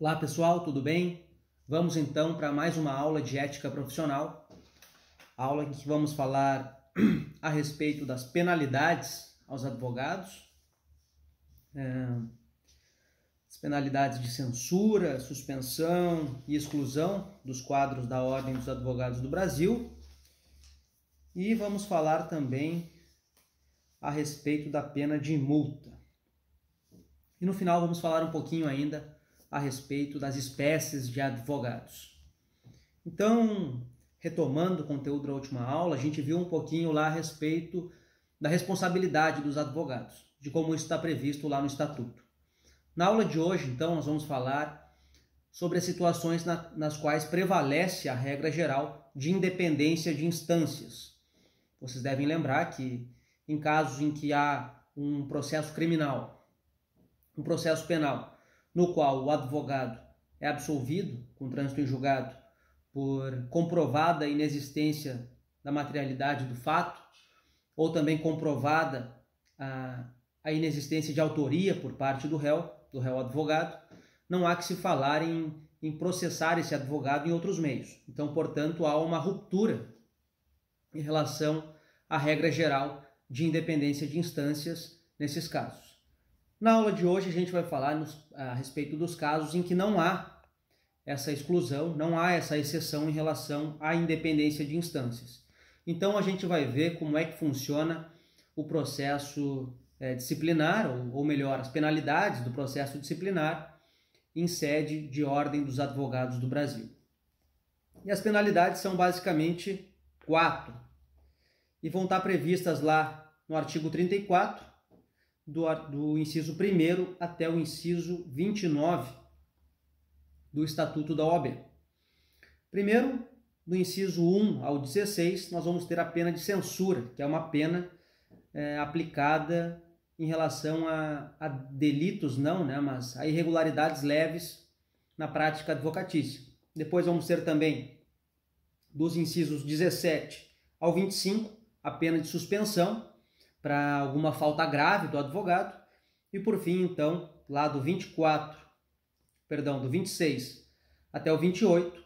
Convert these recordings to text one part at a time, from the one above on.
Olá pessoal, tudo bem? Vamos então para mais uma aula de ética profissional, aula em que vamos falar a respeito das penalidades aos advogados, as penalidades de censura, suspensão e exclusão dos quadros da Ordem dos Advogados do Brasil, e vamos falar também a respeito da pena de multa. E no final vamos falar um pouquinho ainda a respeito das espécies de advogados. Então, retomando o conteúdo da última aula, a gente viu um pouquinho lá a respeito da responsabilidade dos advogados, de como isso está previsto lá no Estatuto. Na aula de hoje, então, nós vamos falar sobre as situações nas quais prevalece a regra geral de independência de instâncias. Vocês devem lembrar que em casos em que há um processo criminal, um processo penal, no qual o advogado é absolvido com trânsito em julgado por comprovada inexistência da materialidade do fato, ou também comprovada a inexistência de autoria por parte do réu advogado, não há que se falar em processar esse advogado em outros meios. Então, portanto, há uma ruptura em relação à regra geral de independência de instâncias nesses casos. Na aula de hoje a gente vai falar a respeito dos casos em que não há essa exclusão, não há essa exceção em relação à independência de instâncias. Então a gente vai ver como é que funciona o processo disciplinar, ou melhor, as penalidades do processo disciplinar em sede de Ordem dos Advogados do Brasil. E as penalidades são basicamente 4 e vão estar previstas lá no artigo 34, do inciso 1º até o inciso 29 do Estatuto da OAB. Primeiro, do inciso 1 ao 16, nós vamos ter a pena de censura, que é uma pena aplicada em relação a delitos mas a irregularidades leves na prática advocatícia. Depois vamos ter também, dos incisos 17 ao 25, a pena de suspensão para alguma falta grave do advogado, e por fim, então, lá do 26 até o 28,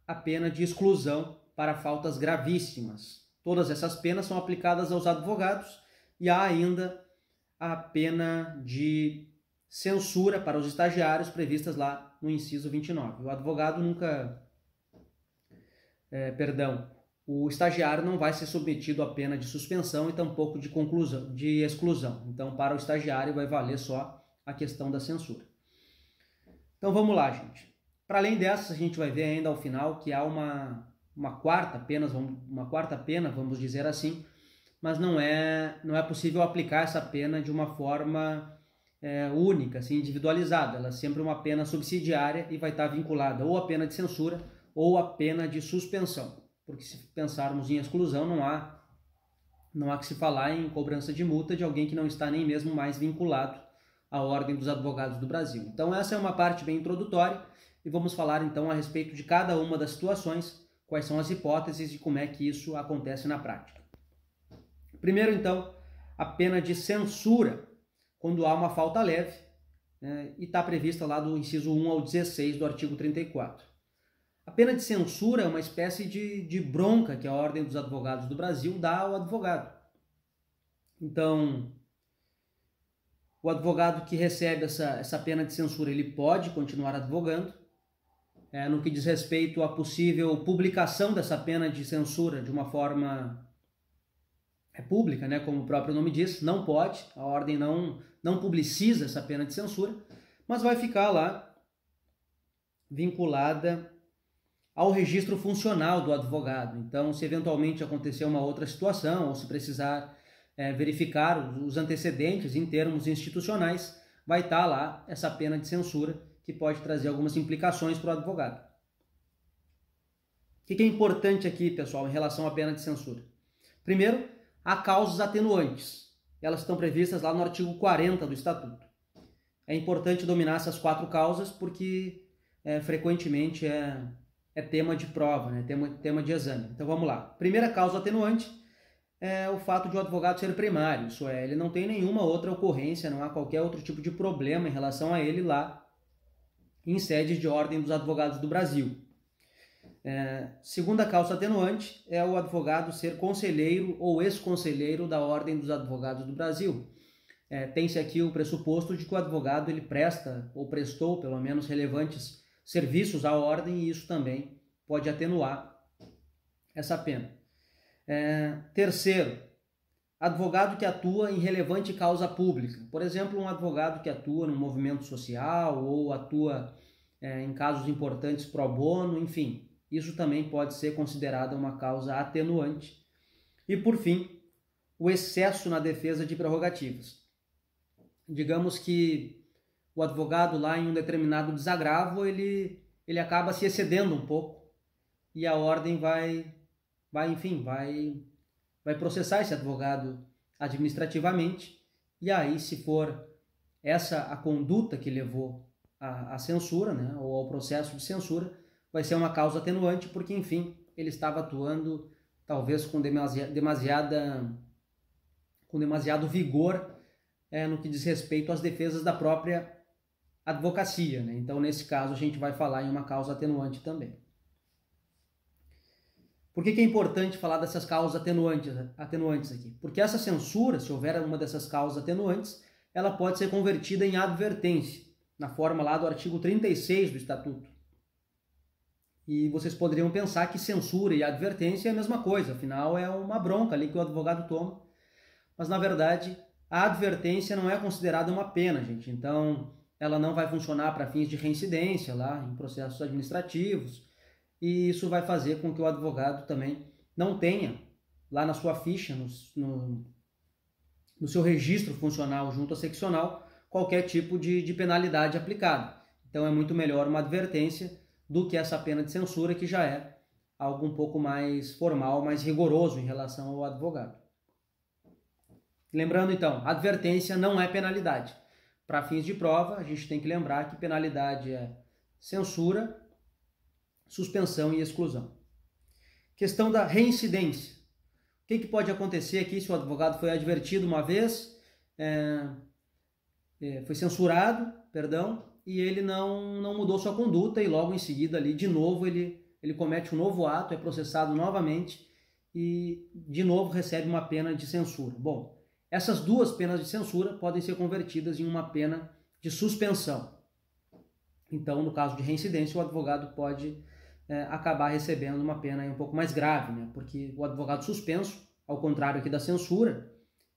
a pena de exclusão para faltas gravíssimas. Todas essas penas são aplicadas aos advogados, e há ainda a pena de censura para os estagiários previstas lá no inciso 29. O advogado o estagiário não vai ser submetido à pena de suspensão e tampouco de exclusão. Então, para o estagiário vai valer só a questão da censura. Então, vamos lá, gente. Para além dessas, a gente vai ver ainda ao final que há uma quarta pena, vamos dizer assim, mas não é possível aplicar essa pena de uma forma única, assim, individualizada. Ela é sempre uma pena subsidiária e vai estar vinculada ou à pena de censura ou à pena de suspensão. Porque se pensarmos em exclusão, não há que se falar em cobrança de multa de alguém que não está nem mesmo mais vinculado à Ordem dos Advogados do Brasil. Então essa é uma parte bem introdutória e vamos falar então a respeito de cada uma das situações, quais são as hipóteses e como é que isso acontece na prática. Primeiro então, a pena de censura, quando há uma falta leve, e está prevista lá do inciso 1 ao 16 do artigo 34. A pena de censura é uma espécie de bronca que a Ordem dos Advogados do Brasil dá ao advogado. Então, o advogado que recebe essa pena de censura, ele pode continuar advogando. No que diz respeito à possível publicação dessa pena de censura de uma forma pública, como o próprio nome diz, não pode, a Ordem não publiciza essa pena de censura, mas vai ficar lá vinculada ao registro funcional do advogado. Então, se eventualmente acontecer uma outra situação, ou se precisar verificar os antecedentes em termos institucionais, vai estar lá essa pena de censura, que pode trazer algumas implicações para o advogado. O que é importante aqui, pessoal, em relação à pena de censura? Primeiro, há causas atenuantes. Elas estão previstas lá no artigo 40 do Estatuto. É importante dominar essas 4 causas, porque frequentemente é tema de prova, tema de exame. Então vamos lá. Primeira causa atenuante é o fato de o advogado ser primário, isso ele não tem nenhuma outra ocorrência, não há qualquer outro tipo de problema em relação a ele lá em sede de Ordem dos Advogados do Brasil. Segunda causa atenuante é o advogado ser conselheiro ou ex-conselheiro da Ordem dos Advogados do Brasil. Tem-se aqui o pressuposto de que o advogado ele presta ou prestou pelo menos relevantes serviços à ordem e isso também pode atenuar essa pena. Terceiro, advogado que atua em relevante causa pública. Por exemplo, um advogado que atua no movimento social ou atua em casos importantes pro bono, enfim, isso também pode ser considerado uma causa atenuante. E, por fim, o excesso na defesa de prerrogativas. Digamos que o advogado lá em um determinado desagravo, ele acaba se excedendo um pouco e a ordem vai processar esse advogado administrativamente e aí, se for essa a conduta que levou à censura, né, ou ao processo de censura, vai ser uma causa atenuante porque, enfim, ele estava atuando talvez com demasiado vigor no que diz respeito às defesas da própria advocacia, né? Então, nesse caso, a gente vai falar em uma causa atenuante também. Por que é importante falar dessas causas atenuantes aqui? Porque essa censura, se houver uma dessas causas atenuantes, ela pode ser convertida em advertência, na forma lá do artigo 36 do Estatuto. E vocês poderiam pensar que censura e advertência é a mesma coisa, afinal é uma bronca ali que o advogado toma. Mas, na verdade, a advertência não é considerada uma pena, gente. Então, ela não vai funcionar para fins de reincidência lá em processos administrativos. E isso vai fazer com que o advogado também não tenha lá na sua ficha, no seu registro funcional junto à seccional, qualquer tipo de penalidade aplicada. Então, é muito melhor uma advertência do que essa pena de censura, que já é algo um pouco mais formal, mais rigoroso em relação ao advogado. Lembrando, então, advertência não é penalidade. Para fins de prova, a gente tem que lembrar que penalidade é censura, suspensão e exclusão. Questão da reincidência. O que pode acontecer aqui se o advogado foi advertido uma vez, foi censurado, e ele não mudou sua conduta e logo em seguida ali, de novo, ele comete um novo ato, é processado novamente e de novo recebe uma pena de censura. Bom, essas duas penas de censura podem ser convertidas em uma pena de suspensão. Então, no caso de reincidência, o advogado pode acabar recebendo uma pena um pouco mais grave, né? Porque o advogado suspenso, ao contrário aqui da censura,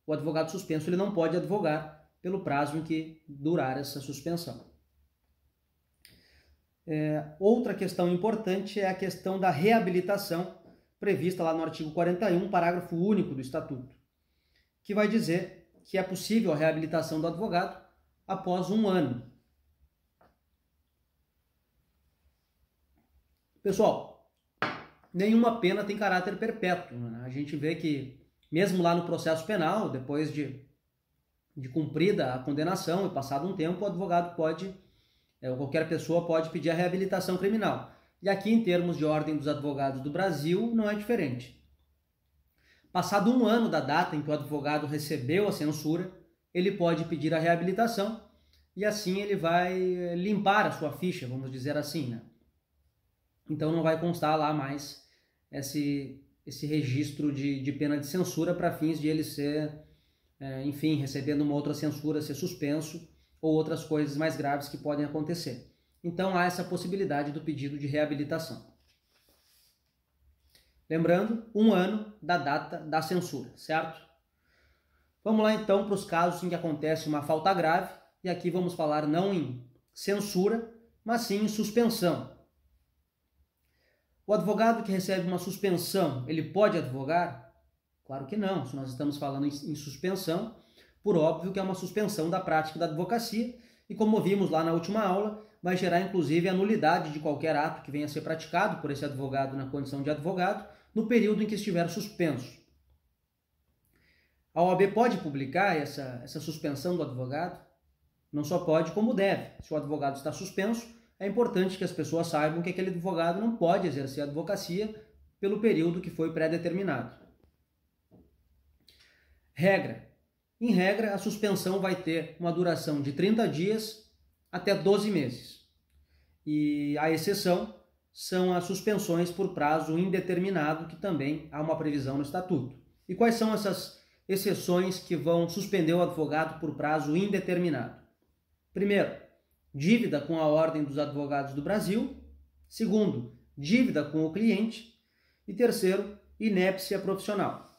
o advogado suspenso ele não pode advogar pelo prazo em que durar essa suspensão. Outra questão importante é a questão da reabilitação, prevista lá no artigo 41, parágrafo único do Estatuto, que vai dizer que é possível a reabilitação do advogado após 1 ano. Pessoal, nenhuma pena tem caráter perpétuo, né? A gente vê que, mesmo lá no processo penal, depois de cumprida a condenação e passado um tempo, o advogado pode, ou qualquer pessoa pode pedir a reabilitação criminal. E aqui, em termos de Ordem dos Advogados do Brasil, não é diferente. Passado 1 ano da data em que o advogado recebeu a censura, ele pode pedir a reabilitação e assim ele vai limpar a sua ficha, vamos dizer assim, né? Então não vai constar lá mais esse registro de pena de censura para fins de ele ser, enfim, recebendo uma outra censura, ser suspenso ou outras coisas mais graves que podem acontecer. Então há essa possibilidade do pedido de reabilitação. Lembrando, 1 ano da data da censura, certo? Vamos lá então para os casos em que acontece uma falta grave, e aqui vamos falar não em censura, mas sim em suspensão. O advogado que recebe uma suspensão, ele pode advogar? Claro que não, se nós estamos falando em suspensão, por óbvio que é uma suspensão da prática da advocacia, e como vimos lá na última aula, vai gerar inclusive a nulidade de qualquer ato que venha a ser praticado por esse advogado na condição de advogado, no período em que estiver suspenso. A OAB pode publicar essa suspensão do advogado? Não só pode, como deve. Se o advogado está suspenso, é importante que as pessoas saibam que aquele advogado não pode exercer a advocacia pelo período que foi pré-determinado. Regra. Em regra, a suspensão vai ter uma duração de 30 dias até 12 meses. E a exceção são as suspensões por prazo indeterminado, que também há uma previsão no Estatuto. E quais são essas exceções que vão suspender o advogado por prazo indeterminado? Primeiro, dívida com a Ordem dos Advogados do Brasil. Segundo, dívida com o cliente. E terceiro, inépcia profissional.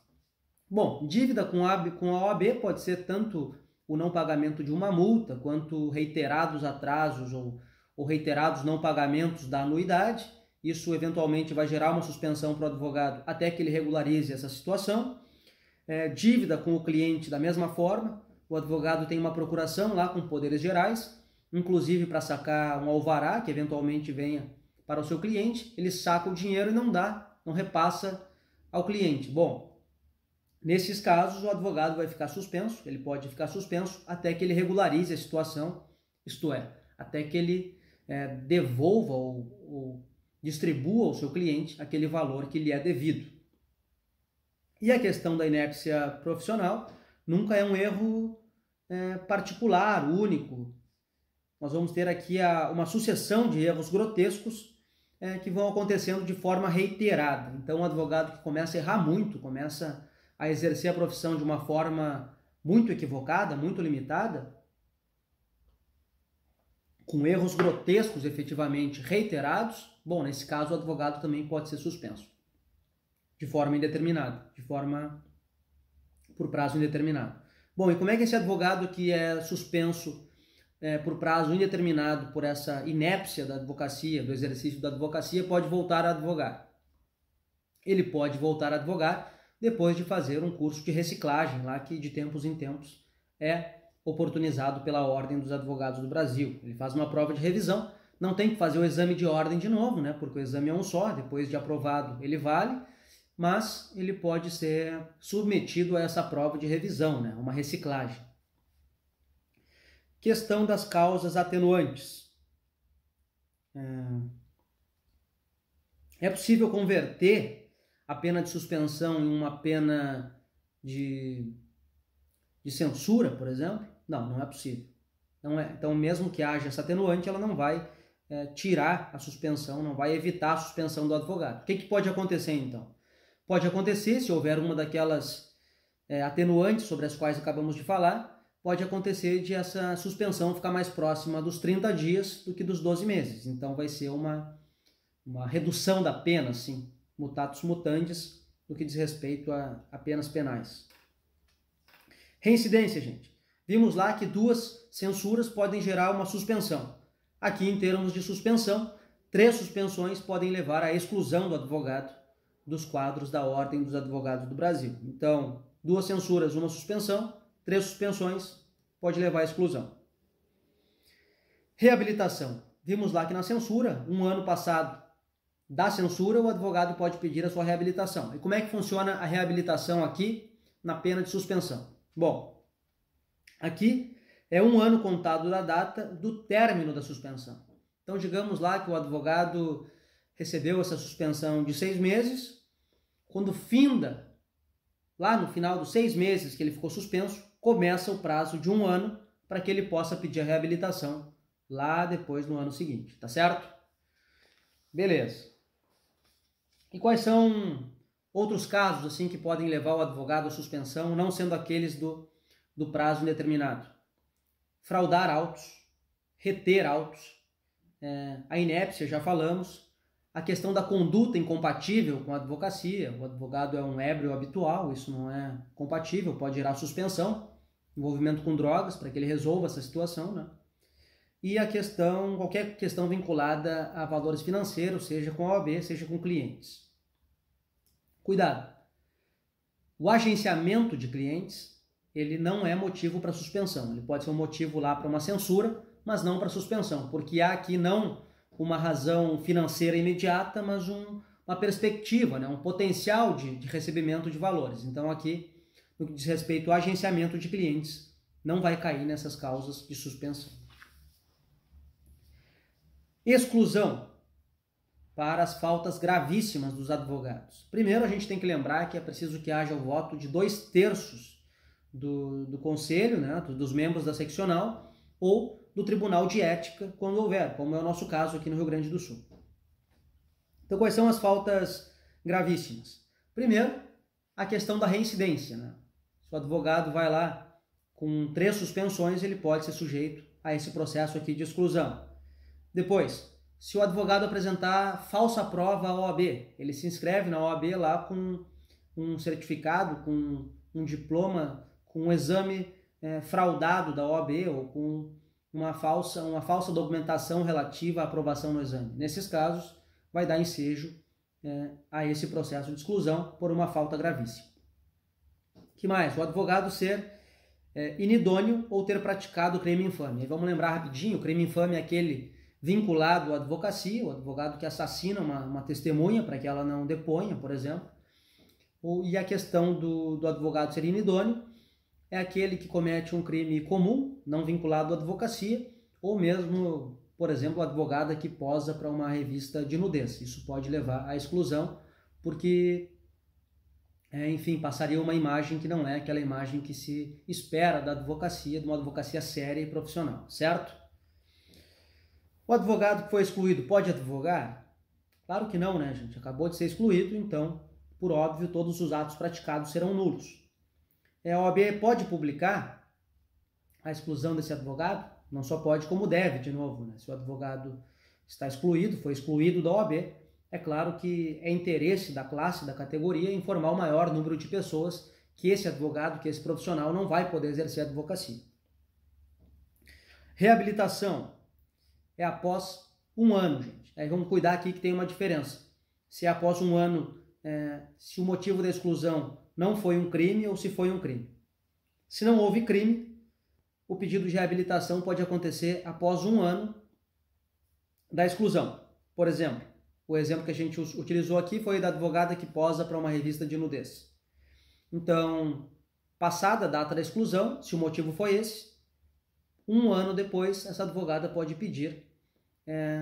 Bom, dívida com a OAB pode ser tanto o não pagamento de uma multa, quanto reiterados atrasos ou reiterados não pagamentos da anuidade. Isso eventualmente vai gerar uma suspensão para o advogado até que ele regularize essa situação. Dívida com o cliente da mesma forma, o advogado tem uma procuração lá com poderes gerais, inclusive para sacar um alvará que eventualmente venha para o seu cliente, ele saca o dinheiro e não repassa ao cliente. Bom, nesses casos o advogado vai ficar suspenso, ele pode ficar suspenso até que ele regularize a situação, isto é, até que ele devolva ou distribua ao seu cliente aquele valor que lhe é devido. E a questão da inépcia profissional nunca é um erro particular, único. Nós vamos ter aqui uma sucessão de erros grotescos que vão acontecendo de forma reiterada. Então, o advogado que começa a errar muito, começa a exercer a profissão de uma forma muito equivocada, muito limitada, com erros grotescos efetivamente reiterados, bom, nesse caso o advogado também pode ser suspenso de forma indeterminada, por prazo indeterminado. Bom, e como é que esse advogado que é suspenso por prazo indeterminado por essa inépcia da advocacia, do exercício da advocacia, pode voltar a advogar? Ele pode voltar a advogar depois de fazer um curso de reciclagem, lá que de tempos em tempos é oportunizado pela Ordem dos Advogados do Brasil. Ele faz uma prova de revisão, não tem que fazer o exame de ordem de novo, né? Porque o exame é um só, depois de aprovado ele vale, mas ele pode ser submetido a essa prova de revisão, né? Uma reciclagem. Questão das causas atenuantes. É possível converter a pena de suspensão em uma pena de censura, por exemplo? Não, não é possível. Não é. Então, mesmo que haja essa atenuante, ela não vai tirar a suspensão, não vai evitar a suspensão do advogado. O que pode acontecer, então? Pode acontecer, se houver uma daquelas atenuantes sobre as quais acabamos de falar, pode acontecer de essa suspensão ficar mais próxima dos 30 dias do que dos 12 meses. Então vai ser uma redução da pena, assim, mutatis mutandis, no que diz respeito a penas penais. Reincidência, gente. Vimos lá que 2 censuras podem gerar uma suspensão. Aqui, em termos de suspensão, 3 suspensões podem levar à exclusão do advogado dos quadros da Ordem dos Advogados do Brasil. Então, 2 censuras, 1 suspensão, 3 suspensões, pode levar à exclusão. Reabilitação. Vimos lá que na censura, 1 ano passado da censura, o advogado pode pedir a sua reabilitação. E como é que funciona a reabilitação aqui na pena de suspensão? Bom, aqui é 1 ano contado da data do término da suspensão. Então, digamos lá que o advogado recebeu essa suspensão de 6 meses, quando finda, lá no final dos 6 meses que ele ficou suspenso, começa o prazo de 1 ano para que ele possa pedir a reabilitação lá depois no ano seguinte, tá certo? Beleza. E quais são outros casos assim que podem levar o advogado à suspensão, não sendo aqueles do prazo indeterminado? Fraudar autos, reter autos, a inépcia, já falamos, a questão da conduta incompatível com a advocacia, o advogado é um ébrio habitual, isso não é compatível, pode gerar suspensão, envolvimento com drogas, para que ele resolva essa situação, né? E qualquer questão vinculada a valores financeiros, seja com a OAB, seja com clientes. Cuidado! O agenciamento de clientes, ele não é motivo para suspensão, ele pode ser um motivo lá para uma censura, mas não para suspensão, porque há aqui não uma razão financeira imediata, mas uma perspectiva, né? Um potencial de recebimento de valores. Então aqui, no que diz respeito ao agenciamento de clientes, não vai cair nessas causas de suspensão. Exclusão para as faltas gravíssimas dos advogados. Primeiro, a gente tem que lembrar que é preciso que haja o voto de 2/3 do conselho, né, dos membros da seccional, ou do Tribunal de Ética, quando houver, como é o nosso caso aqui no Rio Grande do Sul. Então, quais são as faltas gravíssimas? Primeiro, a questão da reincidência, né? Se o advogado vai lá com 3 suspensões, ele pode ser sujeito a esse processo aqui de exclusão. Depois, se o advogado apresentar falsa prova à OAB, ele se inscreve na OAB lá com um certificado, com um diploma, com um exame fraudado da OAB ou com uma falsa documentação relativa à aprovação no exame. Nesses casos, vai dar ensejo a esse processo de exclusão por uma falta gravíssima. Que mais? O advogado ser inidôneo ou ter praticado crime infame. E vamos lembrar rapidinho, o crime infame é aquele vinculado à advocacia, o advogado que assassina uma testemunha para que ela não deponha, por exemplo. E a questão do advogado ser inidôneo é aquele que comete um crime comum, não vinculado à advocacia, ou mesmo, por exemplo, o advogado que posa para uma revista de nudez. Isso pode levar à exclusão, porque, enfim, passaria uma imagem que não é aquela imagem que se espera da advocacia, de uma advocacia séria e profissional, certo? O advogado que foi excluído pode advogar? Claro que não, né, gente? Acabou de ser excluído, então, por óbvio, todos os atos praticados serão nulos. A OAB pode publicar a exclusão desse advogado? Não só pode, como deve, de novo, né? Se o advogado está excluído, foi excluído da OAB, é claro que é interesse da classe, da categoria, informar o maior número de pessoas que esse advogado, que esse profissional não vai poder exercer a advocacia. Reabilitação é após 1 ano, gente. Aí vamos cuidar aqui que tem uma diferença. Se é após 1 ano, se o motivo da exclusão não foi um crime ou se foi um crime. Se não houve crime, o pedido de reabilitação pode acontecer após 1 ano da exclusão. Por exemplo, o exemplo que a gente utilizou aqui foi da advogada que posa para uma revista de nudez. Então, passada a data da exclusão, se o motivo foi esse, 1 ano depois, essa advogada pode pedir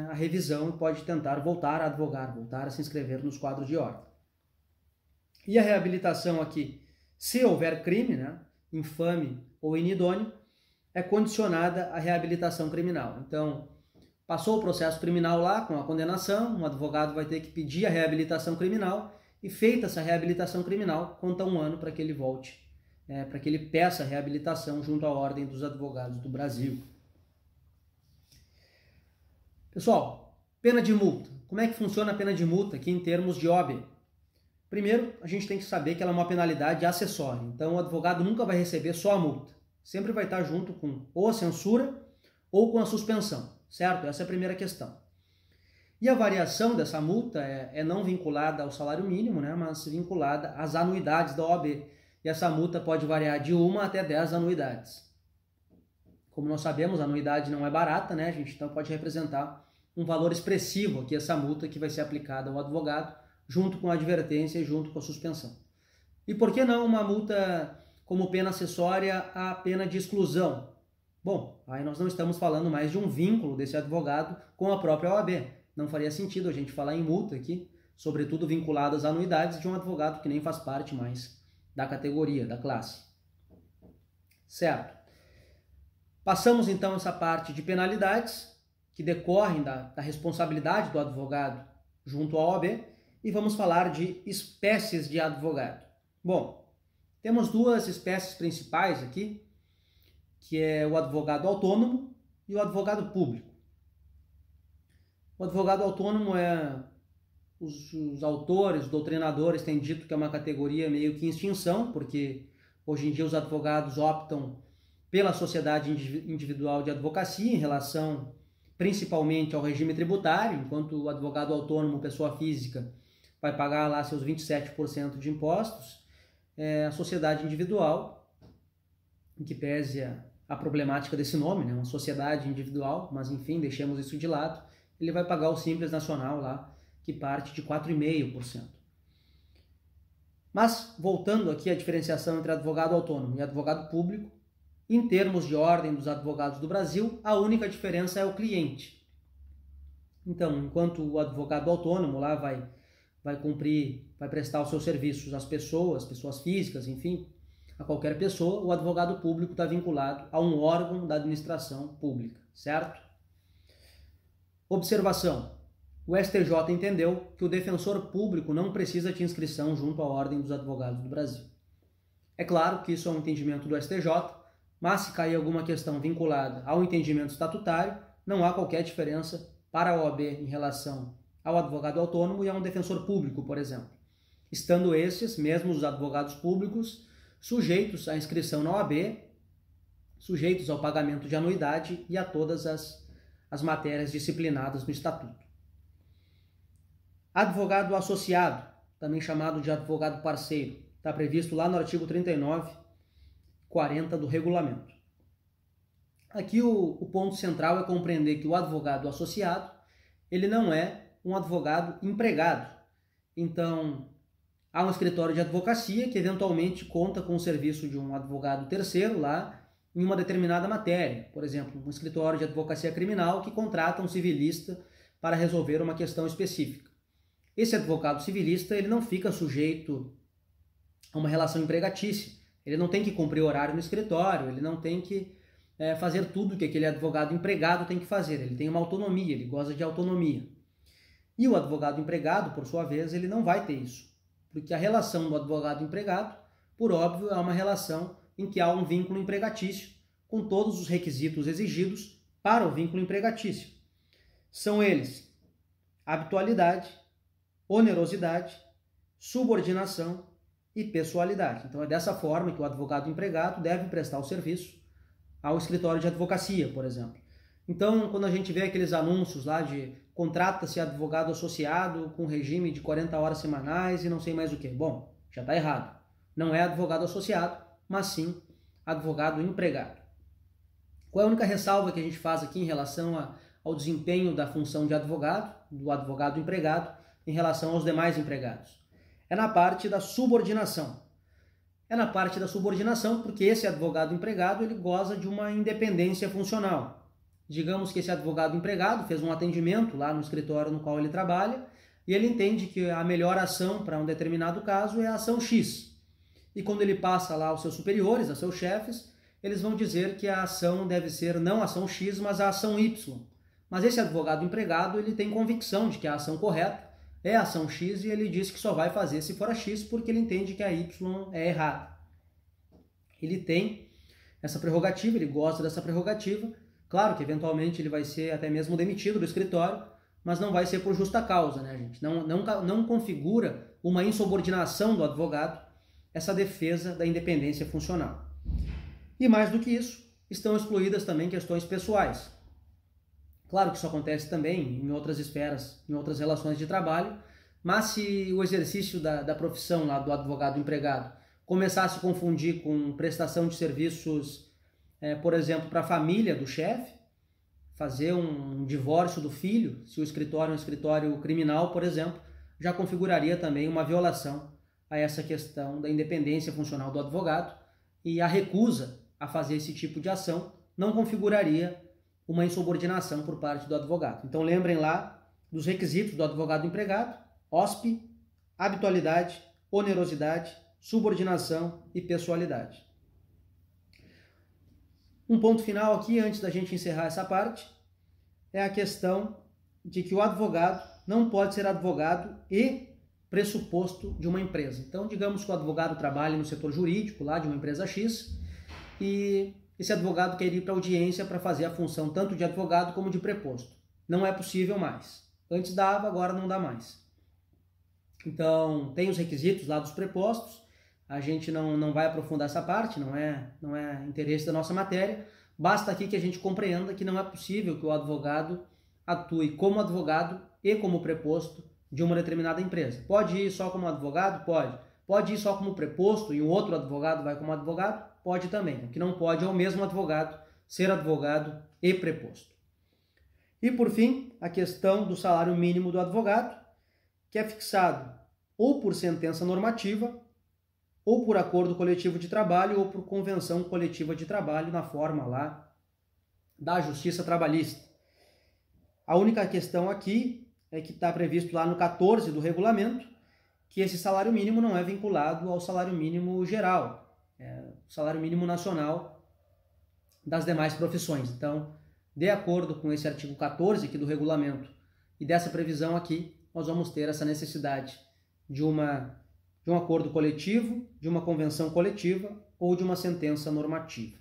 a revisão e pode tentar voltar a advogar, voltar a se inscrever nos quadros de ordem. E a reabilitação aqui, se houver crime, né, infame ou inidôneo, é condicionada à reabilitação criminal. Então, passou o processo criminal lá com a condenação, um advogado vai ter que pedir a reabilitação criminal e feita essa reabilitação criminal, conta 1 ano para que ele volte, para que ele peça a reabilitação junto à Ordem dos Advogados do Brasil. Pessoal, pena de multa. Como é que funciona a pena de multa aqui em termos de OAB? Primeiro, a gente tem que saber que ela é uma penalidade acessória. Então, o advogado nunca vai receber só a multa. Sempre vai estar junto com ou a censura ou com a suspensão, certo? Essa é a primeira questão. E a variação dessa multa é não vinculada ao salário mínimo, né, mas vinculada às anuidades da OAB. E essa multa pode variar de 1 até 10 anuidades. Como nós sabemos, a anuidade não é barata, né, gente? Então pode representar um valor expressivo aqui, essa multa que vai ser aplicada ao advogado, junto com a advertência e junto com a suspensão. E por que não uma multa como pena acessória à pena de exclusão? Bom, aí nós não estamos falando mais de um vínculo desse advogado com a própria OAB. Não faria sentido a gente falar em multa aqui, sobretudo vinculada às anuidades de um advogado que nem faz parte mais da categoria, da classe. Certo. Passamos então essa parte de penalidades que decorrem da responsabilidade do advogado junto à OAB e vamos falar de espécies de advogado. Bom, temos 2 espécies principais aqui, que é o advogado autônomo e o advogado público. O advogado autônomo os autores, os doutrinadores têm dito que é uma categoria meio que em extinção, porque hoje em dia os advogados optam pela sociedade individual de advocacia em relação principalmente ao regime tributário, enquanto o advogado autônomo, pessoa física, vai pagar lá seus 27% de impostos, a sociedade individual, em que pese a problemática desse nome, né, uma sociedade individual, mas enfim, deixemos isso de lado, ele vai pagar o Simples Nacional lá, que parte de 4,5%. Mas, voltando aqui à diferenciação entre advogado autônomo e advogado público, em termos de ordem dos advogados do Brasil, a única diferença é o cliente. Então, enquanto o advogado autônomo lá vai cumprir, vai prestar os seus serviços às pessoas físicas, enfim, a qualquer pessoa, o advogado público está vinculado a um órgão da administração pública, certo? Observação: o STJ entendeu que o defensor público não precisa de inscrição junto à Ordem dos Advogados do Brasil. É claro que isso é um entendimento do STJ, mas se cair alguma questão vinculada ao entendimento estatutário, não há qualquer diferença para a OAB em relação ao advogado autônomo e a um defensor público, por exemplo, estando estes, mesmo os advogados públicos, sujeitos à inscrição na OAB, sujeitos ao pagamento de anuidade e a todas as matérias disciplinadas no Estatuto. Advogado associado, também chamado de advogado parceiro, está previsto lá no artigo 39, 40 do regulamento. Aqui o ponto central é compreender que o advogado associado, ele não é um advogado empregado. Então, há um escritório de advocacia que eventualmente conta com o serviço de um advogado terceiro lá em uma determinada matéria. Por exemplo, um escritório de advocacia criminal que contrata um civilista para resolver uma questão específica. Esse advogado civilista, ele não fica sujeito a uma relação empregatícia. Ele não tem que cumprir horário no escritório, ele não tem que fazer tudo que aquele advogado empregado tem que fazer. Ele tem uma autonomia, ele goza de autonomia. E o advogado empregado, por sua vez, ele não vai ter isso. Porque a relação do advogado empregado, por óbvio, é uma relação em que há um vínculo empregatício, com todos os requisitos exigidos para o vínculo empregatício. São eles: habitualidade, onerosidade, subordinação e pessoalidade. Então é dessa forma que o advogado empregado deve prestar o serviço ao escritório de advocacia, por exemplo. Então, quando a gente vê aqueles anúncios lá de contrata-se advogado associado com regime de 40 horas semanais e não sei mais o que, bom, já está errado. Não é advogado associado, mas sim advogado empregado. Qual é a única ressalva que a gente faz aqui em relação ao desempenho da função de advogado, do advogado empregado, em relação aos demais empregados? É na parte da subordinação. É na parte da subordinação porque esse advogado empregado ele goza de uma independência funcional. Digamos que esse advogado empregado fez um atendimento lá no escritório no qual ele trabalha e ele entende que a melhor ação para um determinado caso é a ação X. E quando ele passa lá aos seus superiores, aos seus chefes, eles vão dizer que a ação deve ser não a ação X, mas a ação Y. Mas esse advogado empregado ele tem convicção de que a ação correta é a ação X e ele diz que só vai fazer se for a X porque ele entende que a Y é errada. Ele tem essa prerrogativa, ele gosta dessa prerrogativa. Claro que eventualmente ele vai ser até mesmo demitido do escritório, mas não vai ser por justa causa, né, gente? Não configura uma insubordinação do advogado essa defesa da independência funcional. E mais do que isso, estão excluídas também questões pessoais. Claro que isso acontece também em outras esferas, em outras relações de trabalho, mas se o exercício da profissão lá do advogado empregado começar a se confundir com prestação de serviços, por exemplo, para a família do chefe, fazer um divórcio do filho, se o escritório é um escritório criminal, por exemplo, já configuraria também uma violação a essa questão da independência funcional do advogado e a recusa a fazer esse tipo de ação não configuraria uma insubordinação por parte do advogado. Então lembrem lá dos requisitos do advogado empregado: OSP, habitualidade, onerosidade, subordinação e pessoalidade. Um ponto final aqui, antes da gente encerrar essa parte, é a questão de que o advogado não pode ser advogado e pressuposto de uma empresa. Então, digamos que o advogado trabalha no setor jurídico lá de uma empresa X e esse advogado quer ir para a audiência para fazer a função tanto de advogado como de preposto. Não é possível mais. Antes dava, agora não dá mais. Então, tem os requisitos lá dos prepostos. A gente não vai aprofundar essa parte, não é interesse da nossa matéria. Basta aqui que a gente compreenda que não é possível que o advogado atue como advogado e como preposto de uma determinada empresa. Pode ir só como advogado? Pode. Pode ir só como preposto e um outro advogado vai como advogado? Pode também. O que não pode é o mesmo advogado ser advogado e preposto. E por fim, a questão do salário mínimo do advogado, que é fixado ou por sentença normativa, ou por acordo coletivo de trabalho, ou por convenção coletiva de trabalho, na forma lá da Justiça Trabalhista. A única questão aqui é que está previsto lá no 14 do regulamento que esse salário mínimo não é vinculado ao salário mínimo geral. salário mínimo nacional das demais profissões. Então, de acordo com esse artigo 14 aqui do regulamento e dessa previsão aqui, nós vamos ter essa necessidade de um acordo coletivo, de uma convenção coletiva ou de uma sentença normativa.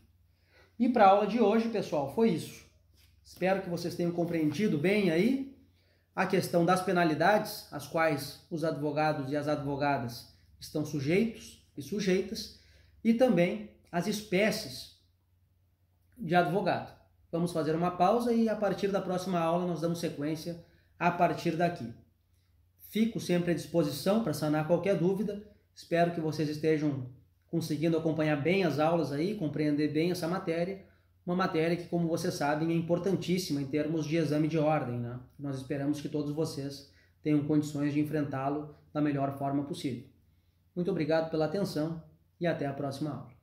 E para a aula de hoje, pessoal, foi isso. Espero que vocês tenham compreendido bem aí a questão das penalidades, às quais os advogados e as advogadas estão sujeitos e sujeitas, e também as espécies de advogado. Vamos fazer uma pausa e a partir da próxima aula nós damos sequência a partir daqui. Fico sempre à disposição para sanar qualquer dúvida. Espero que vocês estejam conseguindo acompanhar bem as aulas aí, compreender bem essa matéria. Uma matéria que, como vocês sabem, é importantíssima em termos de exame de ordem, né? Nós esperamos que todos vocês tenham condições de enfrentá-lo da melhor forma possível. Muito obrigado pela atenção e até a próxima aula.